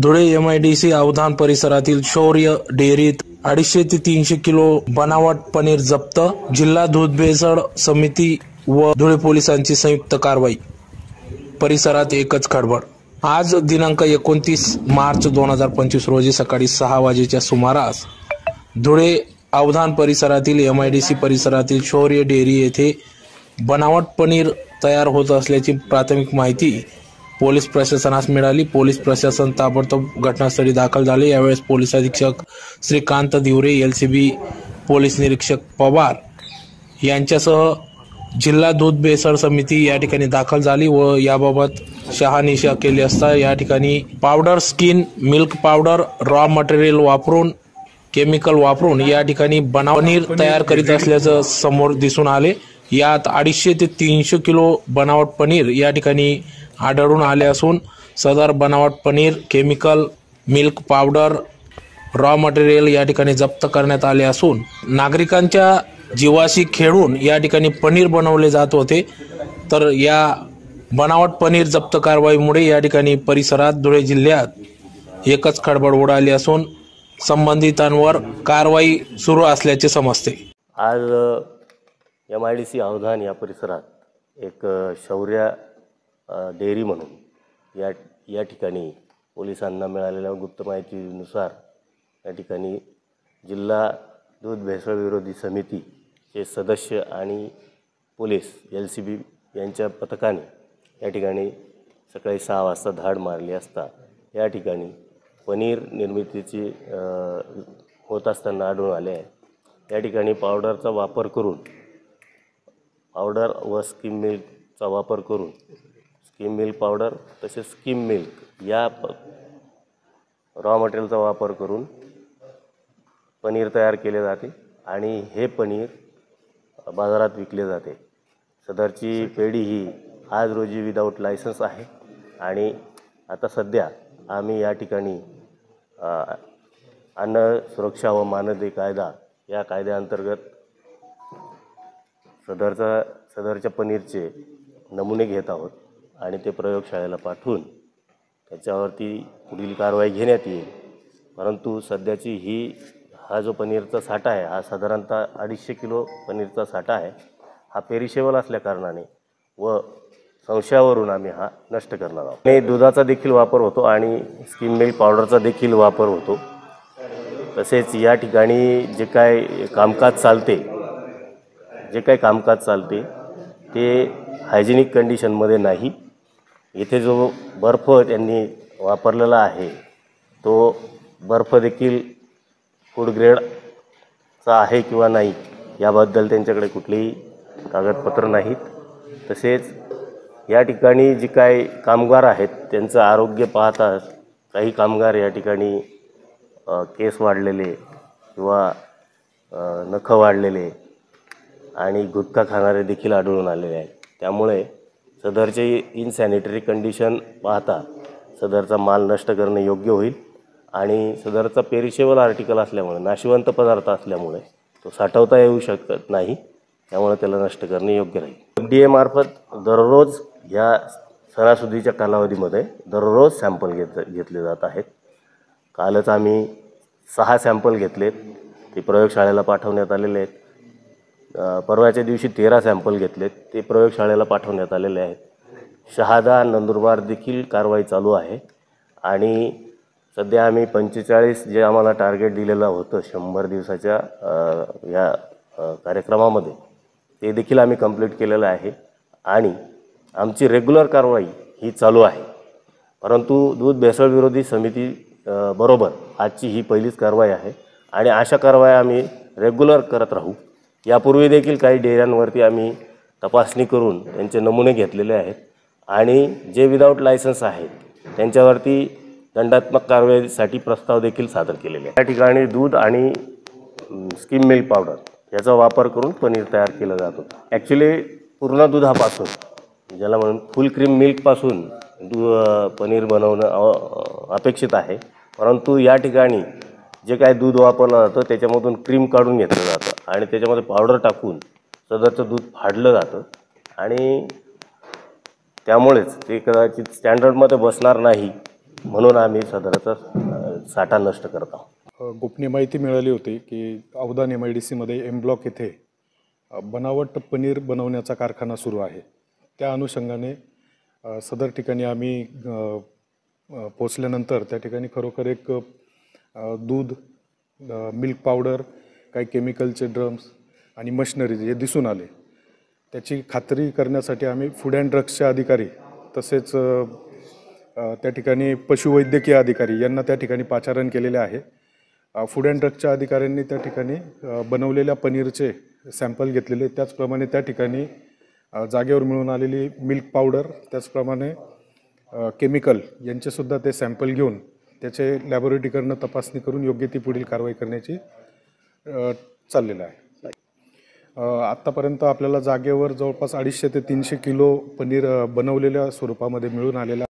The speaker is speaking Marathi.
धुळे MIDC अवधान परिसरातील शौर्य डेअरीत 250 ते 300 किलो बनावट पनीर जप्त। जिल्हा दूध भेसळ समिती व धुळे पोलिसांची संयुक्त कारवाई। परिसरात एकच खडबड। आज दिनांक 29 मार्च 2025 रोजी सकाळी 6 वाजेच्या सुमारास धुळे अवधान परिसरातील MIDC परिसरातील शौर्य डेअरी येथे बनावट पनीर तयार होत असल्याची प्राथमिक माहिती पोलीस प्रशासनास मिळाली। पोलीस प्रशासन ताबडतोब घटनास्थळी दाखल झाले। यावेळेस पोलीस अधीक्षक श्रीकांत दिवरे, LCB पोलीस निरीक्षक पवार यांच्यासह जिल्हा दूध भेसळ समिती या ठिकाणी दाखल झाली व याबाबत शहानिशा केली असता या ठिकाणी powder, skin milk powder, raw material वापरून, केमिकल वापरून या ठिकाणी पनीर तयार करीत असल्याचं समोर दिसून आले। यात 250 ते 300 किलो बनावट पनीर या ठिकाणी आढळून आले असून सदर बनावट paneer, chemical, milk powder, raw material या ठिकाणी जप्त करण्यात आले असून नागरिकांच्या जीवाशी खेळून या ठिकाणी पनीर बनवले जात होते। तर या बनावट पनीर जप्त कारवाईमुळे या ठिकाणी परिसरात धुळे जिल्ह्यात एकच खळबळ उडाली असून संबंधितांवर कारवाई सुरू असल्याचे समजते। आज MIDC अवधान या परिसरात एक शौर्य डेअरी म्हणून या ठिकाणी पोलिसांना मिळालेल्या गुप्त माहितीनुसार या ठिकाणी जिल्हा दूध भेसळ विरोधी समितीचे सदस्य आणि पोलीस LCB यांच्या पथकाने या ठिकाणी सकाळी 6 वाजता धाड मारली असता या ठिकाणी पनीर निर्मितीची होत असताना आढळून आले आहे। या ठिकाणी पावडरचा वापर करून, पावडर व स्किम मिल्कचा वापर करून, स्किम मिल्क पावडर तसेच स्किम मिल्क या रॉ मटेरियलचा वापर करून पनीर तयार केले जाते आणि हे पनीर बाजारात विकले जाते। सदरची पेढी ही आज रोजी विदाऊट लायसन्स आहे आणि आता सध्या आम्ही या ठिकाणी अन्न सुरक्षा व मानदे कायदा या कायद्याअंतर्गत सदरच्या पनीरचे नमुने घेत आहोत आणि ते प्रयोगशाळेला पाठवून त्याच्यावरती पुढील कारवाई घेण्यात येईल। परंतु सध्याची हा जो पनीरचा साठा आहे हा साधारणतः 250 किलो पनीरचा साठा आहे। हा पेरिशेबल असल्या कारणाने व संशयावरून आम्ही हा नष्ट करणार आहोत। आणि दुधाचा देखील वापर होतो आणि स्किम मिल्क पावडरचा देखील वापर होतो। तसेच या ठिकाणी जे काय कामकाज चालते ते हायजेनिक कंडिशनमध्ये नाही। इथे जो बर्फ त्यांनी वापरलेला आहे तो बर्फ देखील फूड ग्रेडचा आहे किंवा नाही याबद्दल त्यांच्याकडे कुठलेही कागदपत्र नाहीत। तसेच या ठिकाणी जे काही कामगार आहेत त्यांचं आरोग्य पाहता काही कामगार या ठिकाणी केस वाढलेले किंवा नख वाढलेले आणि गुटखा खाणारे देखील आढळून आलेले आहेत। त्यामुळे सदरचे इनसॅनिटरी कंडिशन पाहता सदरचा माल नष्ट करणे योग्य होईल आणि सदरचा पेरिशेबल आर्टिकल असल्यामुळे, नाशवंत पदार्थ असल्यामुळे तो साठवता येऊ शकत नाही, त्यामुळे त्याला नष्ट करणे योग्य राहील। FDA मार्फत दररोज या सणासुदीच्या कालावधीमध्ये दररोज सॅम्पल घेतले जात आहेत। कालच आम्ही 6 सॅम्पल घेतलेत, ते प्रयोगशाळेला पाठवण्यात आलेले आहेत। परवाच्या दिवशी 13 सॅम्पल घेतलेत, ते प्रयोगशाळेला पाठवण्यात आलेले आहेत। शहादा, नंदुरबार देखील कारवाई चालू आहे आणि सध्या आम्ही 45 जे आम्हाला टार्गेट दिलेलं होतं 100 दिवसाच्या या कार्यक्रमामध्ये ते देखील आम्ही कंप्लीट केलेलं आहे आणि आमची रेग्युलर कारवाई ही चालू आहे। परंतु दूध भेसळ विरोधी समिती बरोबर आजची ही पहिलीच कारवाई आहे आणि अशा कारवाई आम्ही रेग्युलर करत राहू। यापूर्वी देखील काही डेअऱ्यांवरती आम्ही तपासणी करून त्यांचे नमुने घेतलेले आहेत आणि जे विदाऊट लायसन्स आहेत त्यांच्यावरती दंडात्मक कारवाईसाठी प्रस्ताव देखील सादर केलेले आहेत। या ठिकाणी दूध आणि स्किम मिल्क पावडर याचा वापर करून पनीर तयार केलं जात होतं। ॲक्च्युली पूर्ण दुधापासून, ज्याला म्हणून फुल क्रीम मिल्कपासून पनीर बनवणं अपेक्षित आहे, परंतु या ठिकाणी जे काय दूध वापरलं जातं त्याच्यामधून क्रीम काढून घेतलं जातं आणि त्याच्यामध्ये पावडर टाकून सदरचं दूध फाडलं जातं आणि त्यामुळेच ते कदाचित स्टँडर्डमध्ये बसणार नाही म्हणून आम्ही सदराचा साठा नष्ट करत आहोत. गोपनीय माहिती मिळाली होती की अवधान MIDCमध्ये M ब्लॉक येथे बनावट पनीर बनवण्याचा कारखाना सुरू आहे. त्या अनुषंगाने सदर ठिकाणी आम्ही पोचल्यानंतर त्या ठिकाणी खरोखर एक दूध, मिल्क पावडर, काही केमिकलचे ड्रम्स आणि मशिनरीज हे दिसून आले. त्याची खात्री करण्यासाठी आम्ही फूड अँड ड्रग्सचे अधिकारी तसेच त्या ठिकाणी पशुवैद्यकीय अधिकारी यांना त्या ठिकाणी पाचारण केलेले आहे. फूड अँड ड्रग्सच्या अधिकाऱ्यांनी त्या ठिकाणी बनवलेल्या पनीरचे सॅम्पल घेतलेले. त्याचप्रमाणे त्या ठिकाणी जागेवर मिळून आलेली मिल्क पावडर, त्याचप्रमाणे केमिकल यांचेसुद्धा ते सॅम्पल घेऊन त्याचे लॅबोरेटरीकडनं तपासणी करून योग्य ती पुढील कारवाई करण्याची चाललेलं आहे. आत्तापर्यंत आपल्याला जागेवर जवळपास 250 ते 300 किलो पनीर बनवलेल्या स्वरूपामध्ये मिळून आलेलं